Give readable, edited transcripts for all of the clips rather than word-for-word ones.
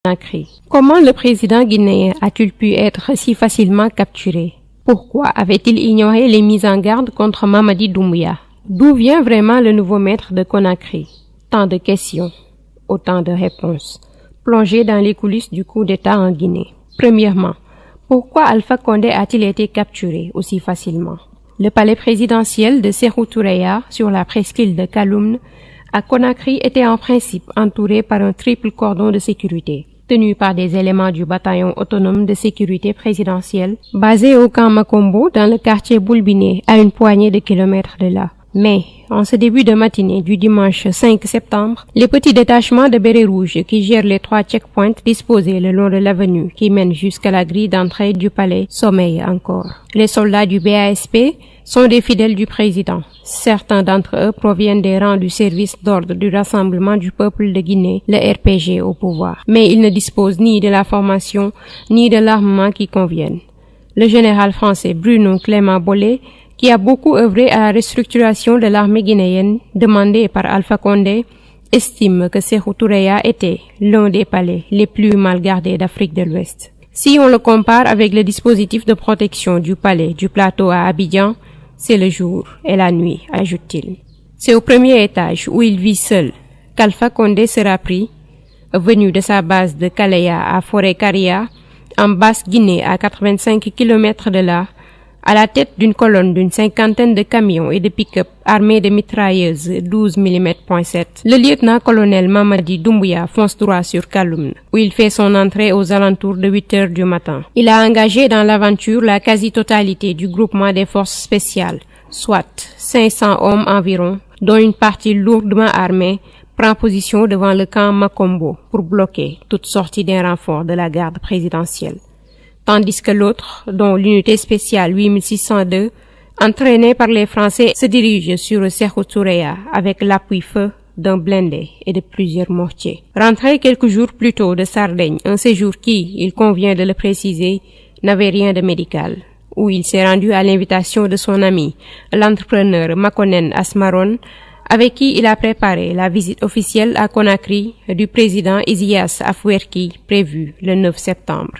Conakry. Comment le président guinéen a-t-il pu être si facilement capturé? Pourquoi avait-il ignoré les mises en garde contre Mamadi Doumbouya? D'où vient vraiment le nouveau maître de Conakry? Tant de questions, autant de réponses. Plongées dans les coulisses du coup d'État en Guinée. Premièrement, pourquoi Alpha Condé a-t-il été capturé aussi facilement? Le palais présidentiel de Sékou Toureya, sur la presqu'île de Kaloum, à Conakry, était en principe entouré par un triple cordon de sécurité, tenu par des éléments du bataillon autonome de sécurité présidentielle, basé au camp Makombo dans le quartier Boulbiné, à une poignée de kilomètres de là. Mais, en ce début de matinée du dimanche 5 septembre, les petits détachements de bérets rouges qui gèrent les 3 checkpoints disposés le long de l'avenue qui mène jusqu'à la grille d'entrée du palais sommeillent encore. Les soldats du BASP sont des fidèles du président. Certains d'entre eux proviennent des rangs du service d'ordre du Rassemblement du peuple de Guinée, le RPG au pouvoir. Mais ils ne disposent ni de la formation, ni de l'armement qui conviennent. Le général français Bruno Clément Bollet, qui a beaucoup œuvré à la restructuration de l'armée guinéenne demandée par Alpha Condé, estime que Sékou Toureya était l'un des palais les plus mal gardés d'Afrique de l'Ouest. Si on le compare avec le dispositif de protection du palais du plateau à Abidjan, c'est le jour et la nuit, ajoute-t-il. C'est au premier étage où il vit seul qu'Alpha Condé sera pris, venu de sa base de Kaleya à Forêt-Karia, en Basse-Guinée à 85 km de là, à la tête d'une colonne d'une 50aine de camions et de pick-up armés de mitrailleuses 12 mm.7. Le lieutenant-colonel Mamadi Doumbouya fonce droit sur Kaloum, où il fait son entrée aux alentours de 8 heures du matin. Il a engagé dans l'aventure la quasi-totalité du groupement des forces spéciales, soit 500 hommes environ, dont une partie lourdement armée, prend position devant le camp Makombo pour bloquer toute sortie d'un renfort de la garde présidentielle. Tandis que l'autre, dont l'unité spéciale 8602, entraînée par les Français, se dirige sur Sékou Toureya avec l'appui-feu d'un blindé et de plusieurs mortiers. Rentré quelques jours plus tôt de Sardaigne, un séjour qui, il convient de le préciser, n'avait rien de médical, où il s'est rendu à l'invitation de son ami, l'entrepreneur Makonnen Asmaron, avec qui il a préparé la visite officielle à Conakry du président Isias Afwerki prévue le 9 septembre.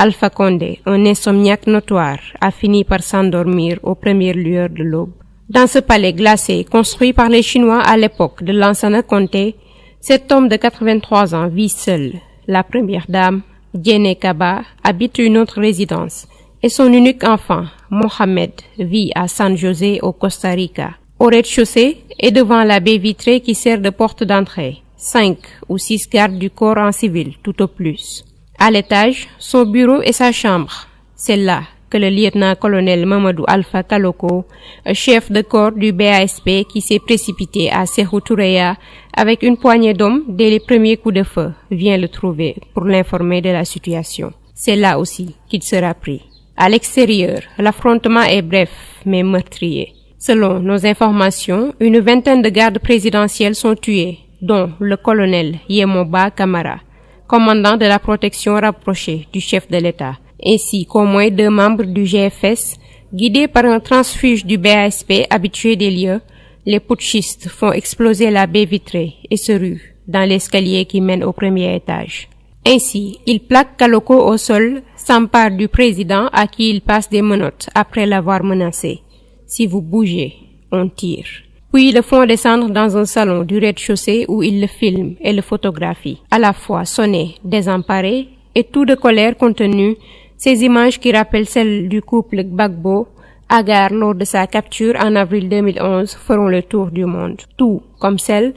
Alpha Condé, un insomniaque notoire, a fini par s'endormir aux premières lueurs de l'aube. Dans ce palais glacé, construit par les Chinois à l'époque de Lansana Conté, cet homme de 83 ans vit seul. La première dame, Diéné Kaba, habite une autre résidence, et son unique enfant, Mohamed, vit à San José au Costa Rica. Au rez-de-chaussée et devant la baie vitrée qui sert de porte d'entrée, 5 ou 6 gardes du corps en civil, tout au plus. À l'étage, son bureau et sa chambre. C'est là que le lieutenant-colonel Mamadou Alpha Kaloko, chef de corps du BASP qui s'est précipité à Sékou Toureya avec une poignée d'hommes dès les premiers coups de feu, vient le trouver pour l'informer de la situation. C'est là aussi qu'il sera pris. À l'extérieur, l'affrontement est bref mais meurtrier. Selon nos informations, une vingtaine de gardes présidentiels sont tués, dont le colonel Yemoba Kamara, commandant de la protection rapprochée du chef de l'État, ainsi qu'au moins 2 membres du GFS, guidés par un transfuge du BASP habitué des lieux. Les putschistes font exploser la baie vitrée et se ruent dans l'escalier qui mène au premier étage. Ainsi, ils plaquent Kaloko au sol, s'emparent du président à qui il passe des menottes après l'avoir menacé. Si vous bougez, on tire. Puis le font descendre dans un salon du rez-de-chaussée où il le filme et le photographie. À la fois sonné, désemparé et tout de colère contenue, ces images qui rappellent celles du couple Gbagbo, hagard lors de sa capture en avril 2011, feront le tour du monde. Tout comme celles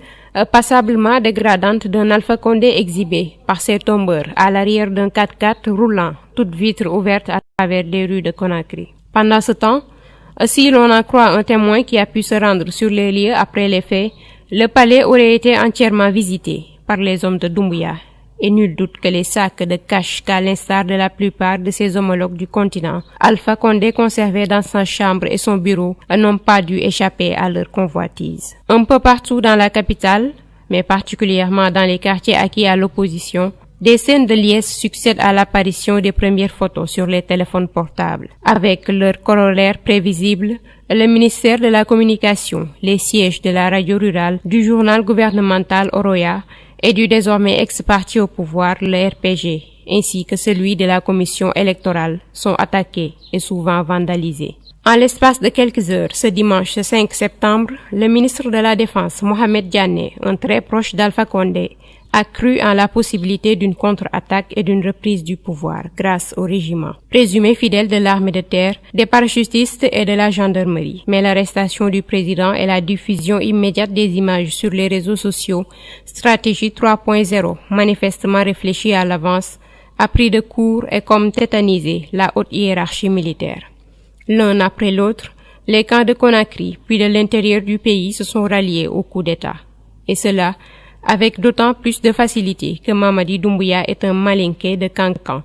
passablement dégradantes d'un Alpha Condé exhibé par ses tombeurs à l'arrière d'un 4x4 roulant, toutes vitres ouvertes à travers les rues de Conakry. Pendant ce temps, si l'on en croit un témoin qui a pu se rendre sur les lieux après les faits, le palais aurait été entièrement visité par les hommes de Doumbouya. Et nul doute que les sacs de cash, qu'à l'instar de la plupart de ses homologues du continent, Alpha Condé conservait dans sa chambre et son bureau, n'ont pas dû échapper à leur convoitise. Un peu partout dans la capitale, mais particulièrement dans les quartiers acquis à l'opposition, des scènes de liesse succèdent à l'apparition des premières photos sur les téléphones portables. Avec leur corollaire prévisible, le ministère de la Communication, les sièges de la radio rurale, du journal gouvernemental Oroya et du désormais ex-parti au pouvoir, le RPG, ainsi que celui de la commission électorale, sont attaqués et souvent vandalisés. En l'espace de quelques heures, ce dimanche 5 septembre, le ministre de la Défense, Mohamed Diané, un très proche d'Alpha Condé, a cru en la possibilité d'une contre-attaque et d'une reprise du pouvoir grâce au régiment, présumé fidèle de l'armée de terre, des parachutistes et de la gendarmerie. Mais l'arrestation du président et la diffusion immédiate des images sur les réseaux sociaux, stratégie 3.0, manifestement réfléchie à l'avance, a pris de court et comme tétanisé la haute hiérarchie militaire. L'un après l'autre, les camps de Conakry puis de l'intérieur du pays se sont ralliés au coup d'État. Et cela avec d'autant plus de facilité que Mamadi Doumbouya est un malinké de Kankan,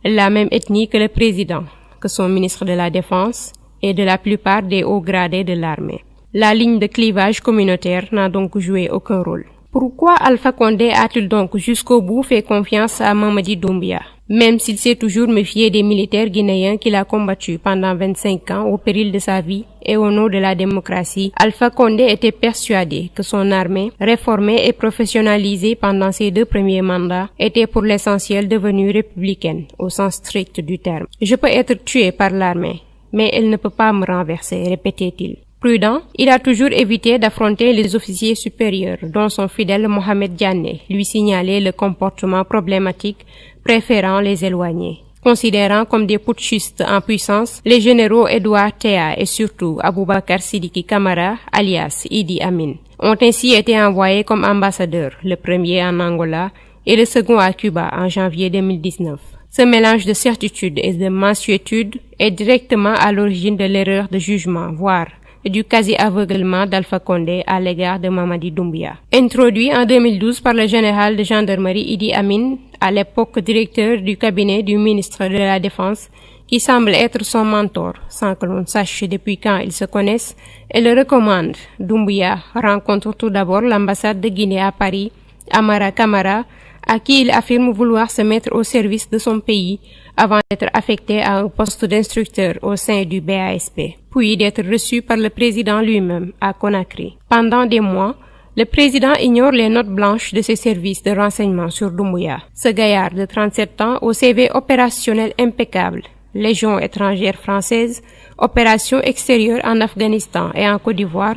la même ethnie que le président, que son ministre de la Défense et de la plupart des hauts gradés de l'armée. La ligne de clivage communautaire n'a donc joué aucun rôle. Pourquoi Alpha Condé a-t-il donc jusqu'au bout fait confiance à Mamadi Doumbouya, même s'il s'est toujours méfié des militaires guinéens qu'il a combattus pendant 25 ans au péril de sa vie et au nom de la démocratie? Alpha Condé était persuadé que son armée, réformée et professionnalisée pendant ses 2 premiers mandats, était pour l'essentiel devenue républicaine au sens strict du terme. Je peux être tué par l'armée, mais elle ne peut pas me renverser, répétait-il. Prudent, il a toujours évité d'affronter les officiers supérieurs, dont son fidèle Mohamed Diané lui signalait le comportement problématique, préférant les éloigner. Considérant comme des putschistes en puissance, les généraux Edouard Théa et surtout Aboubakar Sidiki Camara, alias Idi Amin, ont ainsi été envoyés comme ambassadeurs, le premier en Angola et le second à Cuba en janvier 2019. Ce mélange de certitude et de mansuétude est directement à l'origine de l'erreur de jugement, voire du quasi-aveuglement d'Alpha Condé à l'égard de Mamadi Doumbouya. Introduit en 2012 par le général de gendarmerie Idi Amin, à l'époque directeur du cabinet du ministre de la Défense, qui semble être son mentor, sans que l'on sache depuis quand ils se connaissent, et le recommande. Doumbouya rencontre tout d'abord l'ambassade de Guinée à Paris, Amara Camara, à qui il affirme vouloir se mettre au service de son pays avant d'être affecté à un poste d'instructeur au sein du BASP, puis d'être reçu par le président lui-même à Conakry. Pendant des mois, le président ignore les notes blanches de ses services de renseignement sur Doumbouya. Ce gaillard de 37 ans au CV opérationnel impeccable, Légion étrangère française, opération extérieure en Afghanistan et en Côte d'Ivoire,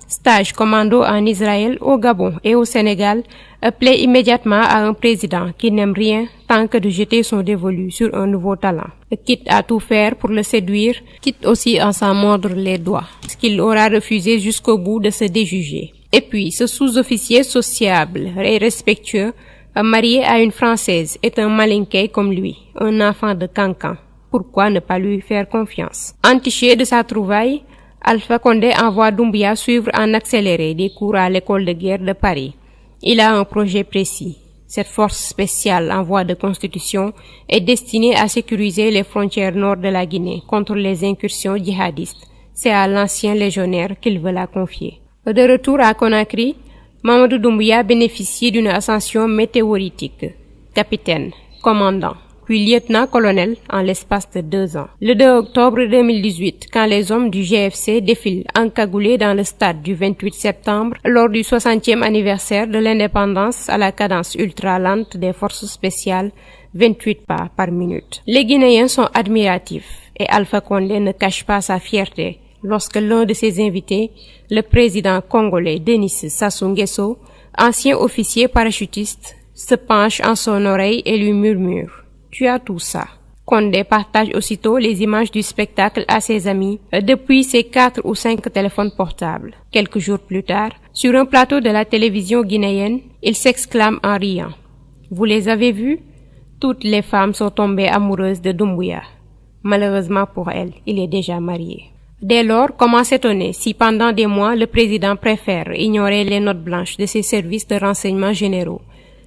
stage commando en Israël, au Gabon et au Sénégal, plaît immédiatement à un président qui n'aime rien tant que de jeter son dévolu sur un nouveau talent. Quitte à tout faire pour le séduire, quitte aussi à s'en mordre les doigts, ce qu'il aura refusé jusqu'au bout de se déjuger. Et puis, ce sous-officier sociable et respectueux, marié à une Française, est un malinqué comme lui, un enfant de Cancan. Pourquoi ne pas lui faire confiance? Entiché de sa trouvaille, Alpha Condé envoie Doumbouya suivre en accéléré des cours à l'école de guerre de Paris. Il a un projet précis. Cette force spéciale en voie de constitution est destinée à sécuriser les frontières nord de la Guinée contre les incursions djihadistes. C'est à l'ancien légionnaire qu'il veut la confier. De retour à Conakry, Mamadou Doumbouya bénéficie d'une ascension météoritique. Capitaine, commandant, puis lieutenant-colonel en l'espace de 2 ans. Le 2 octobre 2018, quand les hommes du GFC défilent encagoulés dans le stade du 28 septembre, lors du 60e anniversaire de l'indépendance à la cadence ultra-lente des forces spéciales, 28 pas par minute. Les Guinéens sont admiratifs et Alpha Condé ne cache pas sa fierté lorsque l'un de ses invités, le président congolais Denis Sassou Nguesso, ancien officier parachutiste, se penche en son oreille et lui murmure: tu as tout ça. Condé partage aussitôt les images du spectacle à ses amis depuis ses 4 ou 5 téléphones portables. Quelques jours plus tard, sur un plateau de la télévision guinéenne, il s'exclame en riant: vous les avez vus? Toutes les femmes sont tombées amoureuses de Doumbouya. Malheureusement pour elles, il est déjà marié. Dès lors, comment s'étonner si pendant des mois le président préfère ignorer les notes blanches de ses services de renseignement généraux,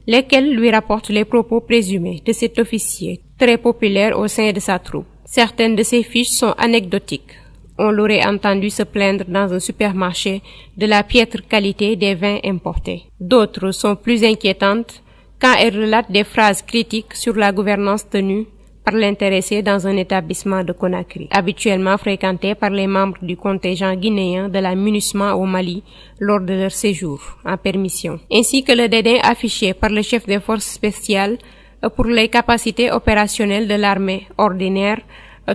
lesquels lui rapportent les propos présumés de cet officier, très populaire au sein de sa troupe. Certaines de ces fiches sont anecdotiques. On l'aurait entendu se plaindre dans un supermarché de la piètre qualité des vins importés. D'autres sont plus inquiétantes quand elles relatent des phrases critiques sur la gouvernance tenue par l'intéressé dans un établissement de Conakry, habituellement fréquenté par les membres du contingent guinéen de la MINUSMA au Mali lors de leur séjour en permission, ainsi que le dédain affiché par le chef des forces spéciales pour les capacités opérationnelles de l'armée ordinaire.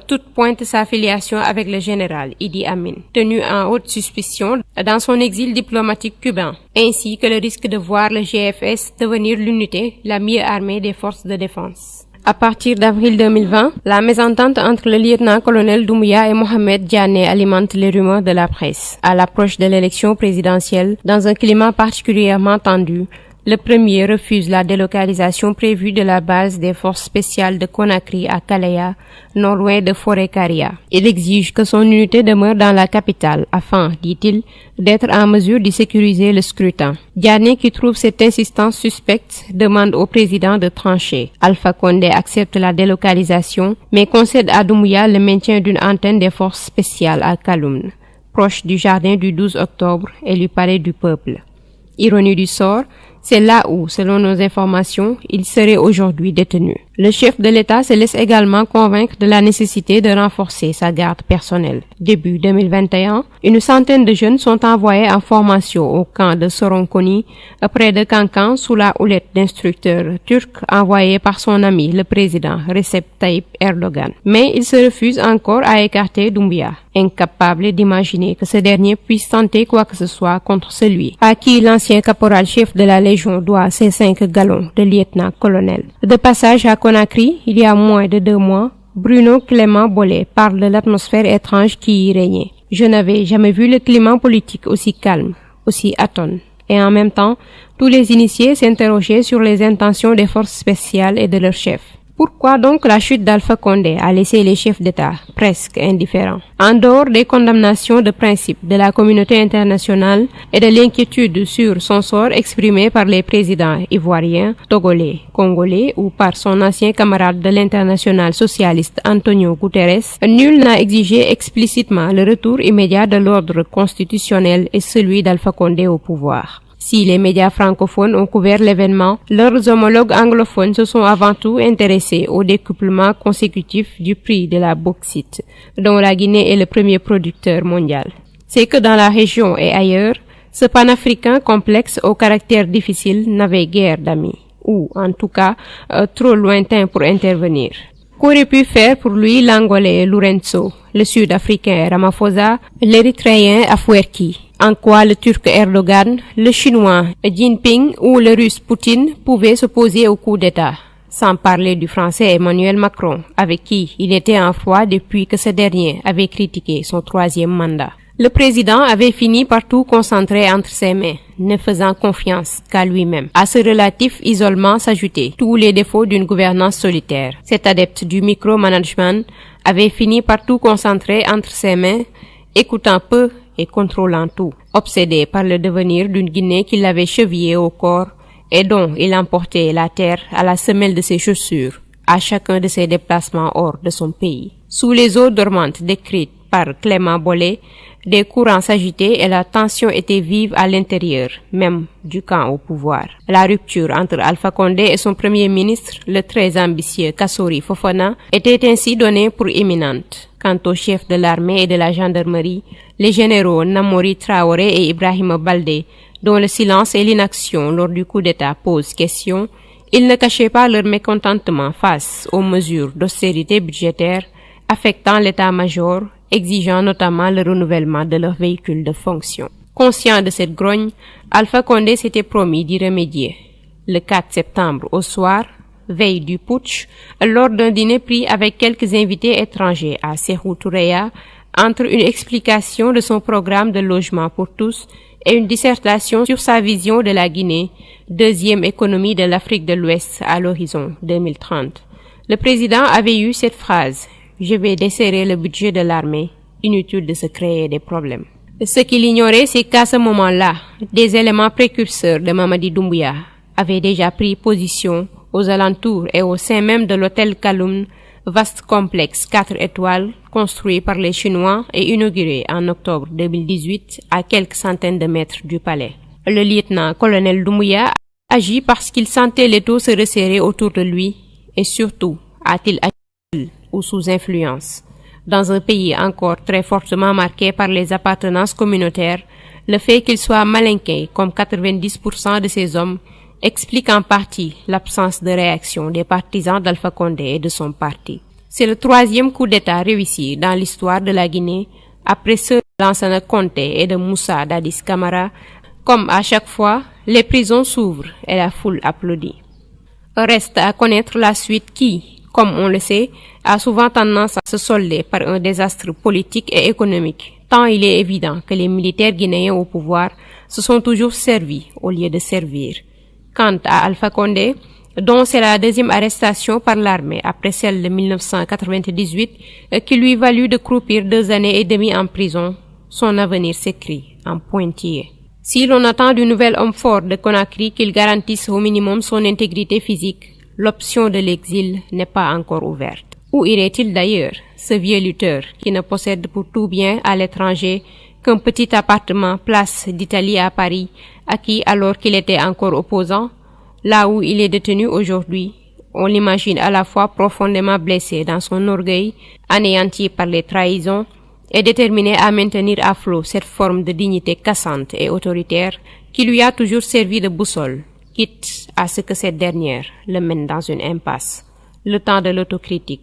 Toute pointe sa filiation avec le général Idi Amin, tenu en haute suspicion dans son exil diplomatique cubain, ainsi que le risque de voir le GFS devenir l'unité la mieux armée des forces de défense. À partir d'avril 2020, la mésentente entre le lieutenant-colonel Doumbouya et Mohamed Diané alimente les rumeurs de la presse. À l'approche de l'élection présidentielle, dans un climat particulièrement tendu, le premier refuse la délocalisation prévue de la base des forces spéciales de Conakry à Kalaya, non loin de Forêt-Karia. Il exige que son unité demeure dans la capitale afin, dit-il, d'être en mesure de sécuriser le scrutin. Diané, qui trouve cette insistance suspecte, demande au président de trancher. Alpha Condé accepte la délocalisation, mais concède à Doumbouya le maintien d'une antenne des forces spéciales à Kaloum, proche du jardin du 12 octobre et du palais du peuple. Ironie du sort, c'est là où, selon nos informations, il serait aujourd'hui détenu. Le chef de l'État se laisse également convaincre de la nécessité de renforcer sa garde personnelle. Début 2021, une centaine de jeunes sont envoyés en formation au camp de Soronkoni, près de Kankan, sous la houlette d'instructeurs turcs envoyés par son ami, le président Recep Tayyip Erdogan. Mais il se refuse encore à écarter Doumbouya, incapable d'imaginer que ce dernier puisse tenter quoi que ce soit contre celui à qui l'ancien caporal-chef de la Légion doit ses 5 galons de lieutenant-colonel. De passage à Conakry, il y a moins de 2 mois, Bruno Clément Bollet parle de l'atmosphère étrange qui y régnait. Je n'avais jamais vu le climat politique aussi calme, aussi atone. Et en même temps, tous les initiés s'interrogeaient sur les intentions des forces spéciales et de leurs chefs. Pourquoi donc la chute d'Alpha Condé a laissé les chefs d'État presque indifférents? En dehors des condamnations de principe de la communauté internationale et de l'inquiétude sur son sort exprimée par les présidents ivoiriens, togolais, congolais ou par son ancien camarade de l'international socialiste Antonio Guterres, nul n'a exigé explicitement le retour immédiat de l'ordre constitutionnel et celui d'Alpha Condé au pouvoir. Si les médias francophones ont couvert l'événement, leurs homologues anglophones se sont avant tout intéressés au décuplement consécutif du prix de la bauxite, dont la Guinée est le premier producteur mondial. C'est que dans la région et ailleurs, ce panafricain complexe au caractère difficile n'avait guère d'amis, ou en tout cas trop lointain pour intervenir. Qu'aurait pu faire pour lui l'Angolais Lourenço, le Sud-Africain Ramaphosa, l'Érythréen Afwerki? En quoi le Turc Erdogan, le Chinois Jinping ou le Russe Poutine pouvaient s'opposer au coup d'État? Sans parler du Français Emmanuel Macron, avec qui il était en froid depuis que ce dernier avait critiqué son 3e mandat. Le président avait fini par tout concentrer entre ses mains, ne faisant confiance qu'à lui-même. À ce relatif isolement s'ajoutaient tous les défauts d'une gouvernance solitaire. Cet adepte du micromanagement avait fini par tout concentrer entre ses mains, écoutant peu et contrôlant tout, obsédé par le devenir d'une Guinée qui l'avait chevillé au corps et dont il emportait la terre à la semelle de ses chaussures à chacun de ses déplacements hors de son pays. Sous les eaux dormantes décrites par Clément Bollet, des courants s'agitaient et la tension était vive à l'intérieur, même du camp au pouvoir. La rupture entre Alpha Condé et son premier ministre, le très ambitieux Kassori Fofana, était ainsi donnée pour imminente. Quant aux chefs de l'armée et de la gendarmerie, les généraux Namori Traoré et Ibrahima Baldé, dont le silence et l'inaction lors du coup d'État posent question, ils ne cachaient pas leur mécontentement face aux mesures d'austérité budgétaire affectant l'état-major, exigeant notamment le renouvellement de leurs véhicules de fonction. Conscient de cette grogne, Alpha Condé s'était promis d'y remédier. Le 4 septembre au soir, veille du putsch, lors d'un dîner pris avec quelques invités étrangers à Sékou Toureya, entre une explication de son programme de logement pour tous et une dissertation sur sa vision de la Guinée, deuxième économie de l'Afrique de l'Ouest à l'horizon 2030. Le président avait eu cette phrase: « Je vais desserrer le budget de l'armée, inutile de se créer des problèmes. » Ce qu'il ignorait, c'est qu'à ce moment-là, des éléments précurseurs de Mamadi Doumbouya avaient déjà pris position aux alentours et au sein même de l'hôtel Kaloum, vaste complexe 4 étoiles construit par les Chinois et inauguré en octobre 2018 à quelques centaines de mètres du palais. Le lieutenant-colonel Doumbouya agit parce qu'il sentait l'étau se resserrer autour de lui et surtout a-t-il ou sous influence. Dans un pays encore très fortement marqué par les appartenances communautaires, le fait qu'il soit malinqué comme 90% de ces hommes explique en partie l'absence de réaction des partisans d'Alpha Condé et de son parti. C'est le troisième coup d'État réussi dans l'histoire de la Guinée, après ceux de Lansana Conté et de Moussa Dadis Camara. Comme à chaque fois, les prisons s'ouvrent et la foule applaudit. Reste à connaître la suite qui, comme on le sait, a souvent tendance à se solder par un désastre politique et économique, tant il est évident que les militaires guinéens au pouvoir se sont toujours servis au lieu de servir. Quant à Alpha Condé, dont c'est la deuxième arrestation par l'armée après celle de 1998 qui lui valut de croupir 2 années et demie en prison, son avenir s'écrit en pointillé. Si l'on attend du nouvel homme fort de Conakry qu'il garantisse au minimum son intégrité physique, l'option de l'exil n'est pas encore ouverte. Où irait-il d'ailleurs, ce vieux lutteur qui ne possède pour tout bien à l'étranger qu'un petit appartement place d'Italie à Paris, acquis alors qu'il était encore opposant? Là où il est détenu aujourd'hui, on l'imagine à la fois profondément blessé dans son orgueil, anéanti par les trahisons, et déterminé à maintenir à flot cette forme de dignité cassante et autoritaire qui lui a toujours servi de boussole, quitte à ce que cette dernière le mène dans une impasse. Le temps de l'autocritique